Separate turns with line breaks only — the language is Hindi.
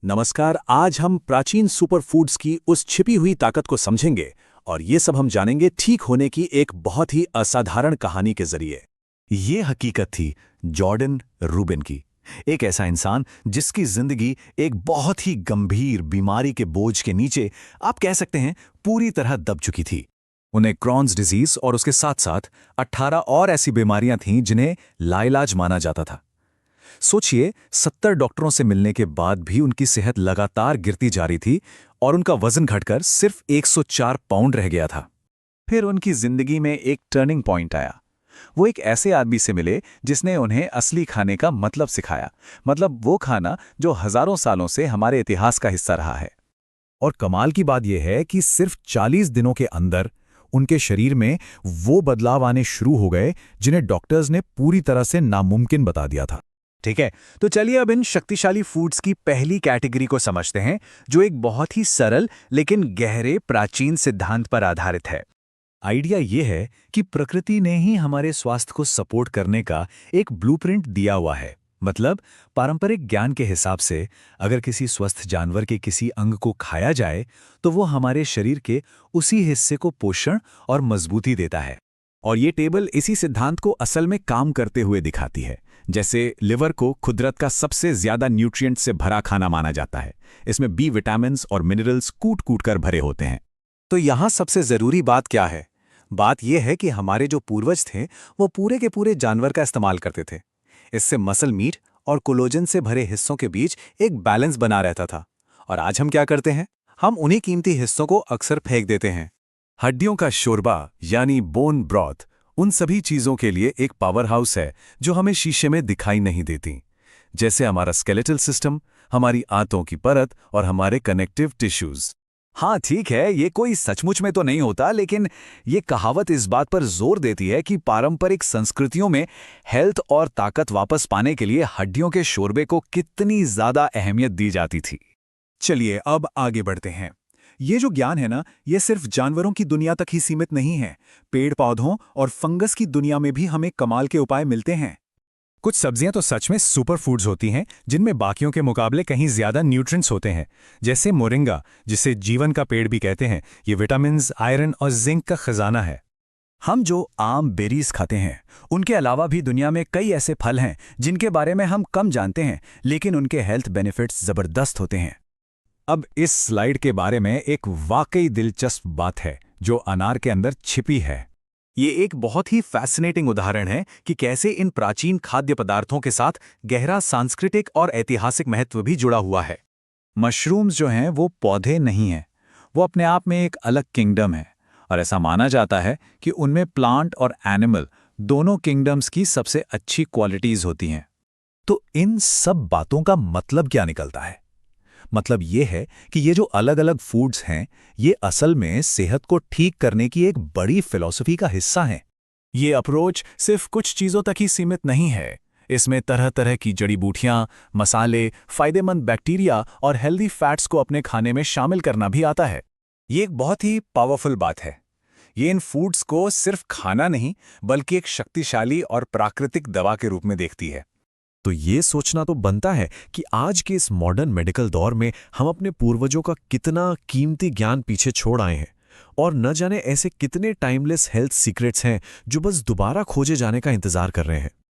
नमस्कार। आज हम प्राचीन सुपरफूड्स की उस छिपी हुई ताकत को समझेंगे और ये सब हम जानेंगे ठीक होने की एक बहुत ही असाधारण कहानी के जरिए।
ये हकीकत थी जॉर्डन रूबिन की, एक ऐसा इंसान जिसकी जिंदगी एक बहुत ही गंभीर बीमारी के बोझ के नीचे, आप कह सकते हैं, पूरी तरह दब चुकी थी। उन्हें क्रॉन्स डिजीज और उसके साथ साथ 18 और ऐसी बीमारियां थीं जिन्हें लाइलाज माना जाता था। सोचिए, 70 डॉक्टरों से मिलने के बाद भी उनकी सेहत लगातार गिरती जा रही थी और उनका वजन घटकर सिर्फ 104 पाउंड रह गया था। फिर उनकी जिंदगी में एक टर्निंग पॉइंट आया। वो एक ऐसे आदमी से मिले जिसने उन्हें असली खाने का मतलब सिखाया, मतलब वो खाना जो हजारों सालों से हमारे इतिहास का हिस्सा रहा है। और कमाल की बात यह है कि सिर्फ 40 दिनों के अंदर उनके शरीर में वो बदलाव आने शुरू हो गए जिन्हें डॉक्टर्स ने पूरी तरह से नामुमकिन बता दिया था। ठीक है, तो चलिए अब इन शक्तिशाली फूड्स की पहली कैटेगरी को समझते हैं, जो एक बहुत ही सरल लेकिन गहरे प्राचीन सिद्धांत पर आधारित है। आइडिया यह है कि प्रकृति ने ही हमारे स्वास्थ्य को सपोर्ट करने का एक ब्लूप्रिंट दिया हुआ है। मतलब पारंपरिक ज्ञान के हिसाब से अगर किसी स्वस्थ जानवर के किसी अंग को खाया जाए तो वो हमारे शरीर के उसी हिस्से को पोषण और मजबूती देता है। और ये टेबल इसी सिद्धांत को असल में काम करते हुए दिखाती है। जैसे लिवर को कुदरत का सबसे ज्यादा न्यूट्रिएंट से भरा खाना माना जाता है। इसमें बी विटामिन्स और मिनरल्स कूट कूट कर भरे होते हैं। तो यहाँ सबसे जरूरी बात क्या है? बात यह है कि हमारे जो पूर्वज थे वो पूरे के पूरे जानवर का इस्तेमाल करते थे। इससे मसल मीट और कोलोजन से भरे हिस्सों के बीच एक बैलेंस बना रहता था। और आज हम क्या करते हैं? हम उन्हीं कीमती हिस्सों को अक्सर फेंक देते हैं।
हड्डियों का शोरबा यानी बोन ब्रॉथ उन सभी चीजों के लिए एक पावर हाउस है जो हमें शीशे में दिखाई नहीं देती, जैसे हमारा स्केलेटल सिस्टम, हमारी आंतों की परत और हमारे कनेक्टिव टिश्यूज।
हाँ ठीक है, ये कोई सचमुच में तो नहीं होता, लेकिन ये कहावत इस बात पर जोर देती है कि पारंपरिक संस्कृतियों में हेल्थ और ताकत वापस पाने के लिए हड्डियों के शोरबे को कितनी ज्यादा अहमियत दी जाती थी।
चलिए अब आगे बढ़ते हैं। ये जो ज्ञान है ना, ये सिर्फ जानवरों की दुनिया तक ही सीमित नहीं है। पेड़ पौधों और फंगस की दुनिया में भी हमें कमाल के उपाय मिलते हैं। कुछ सब्जियां तो सच में सुपर फूड्स होती हैं, जिनमें बाकियों के मुकाबले कहीं ज्यादा न्यूट्रिएंट्स होते हैं। जैसे मोरिंगा, जिसे जीवन का पेड़ भी कहते हैं, ये विटामिन्स, आयरन और जिंक का खजाना है।
हम जो आम बेरीज खाते हैं, उनके अलावा भी दुनिया में कई ऐसे फल हैं जिनके बारे में हम कम जानते हैं, लेकिन उनके हेल्थ बेनिफिट्स जबरदस्त होते हैं।
अब इस स्लाइड के बारे में एक वाकई दिलचस्प बात है जो अनार के अंदर छिपी है।
ये एक बहुत ही फैसिनेटिंग उदाहरण है कि कैसे इन प्राचीन खाद्य पदार्थों के साथ गहरा सांस्कृतिक और ऐतिहासिक महत्व भी जुड़ा हुआ है।
मशरूम्स जो हैं वो पौधे नहीं हैं, वो अपने आप में एक अलग किंगडम है और ऐसा माना जाता है कि उनमें प्लांट और एनिमल दोनों किंगडम्स की सबसे अच्छी क्वालिटीज होती हैं।
तो इन सब बातों का मतलब क्या निकलता है? मतलब ये है कि ये जो अलग अलग फूड्स हैं, ये असल में सेहत को ठीक करने की एक बड़ी फिलॉसफी का हिस्सा हैं।
ये अप्रोच सिर्फ कुछ चीज़ों तक ही सीमित नहीं है। इसमें तरह तरह की जड़ी बूटियां, मसाले, फायदेमंद बैक्टीरिया और हेल्दी फैट्स को अपने खाने में शामिल करना भी आता है।
ये एक बहुत ही पावरफुल बात है। ये इन फूड्स को सिर्फ खाना नहीं, बल्कि एक शक्तिशाली और प्राकृतिक दवा के रूप में देखती है।
तो ये सोचना तो बनता है कि आज के इस मॉडर्न मेडिकल दौर में हम अपने पूर्वजों का कितना कीमती ज्ञान पीछे छोड़ आए हैं और न जाने ऐसे कितने टाइमलेस हेल्थ सीक्रेट्स हैं जो बस दोबारा खोजे जाने का इंतजार कर रहे हैं।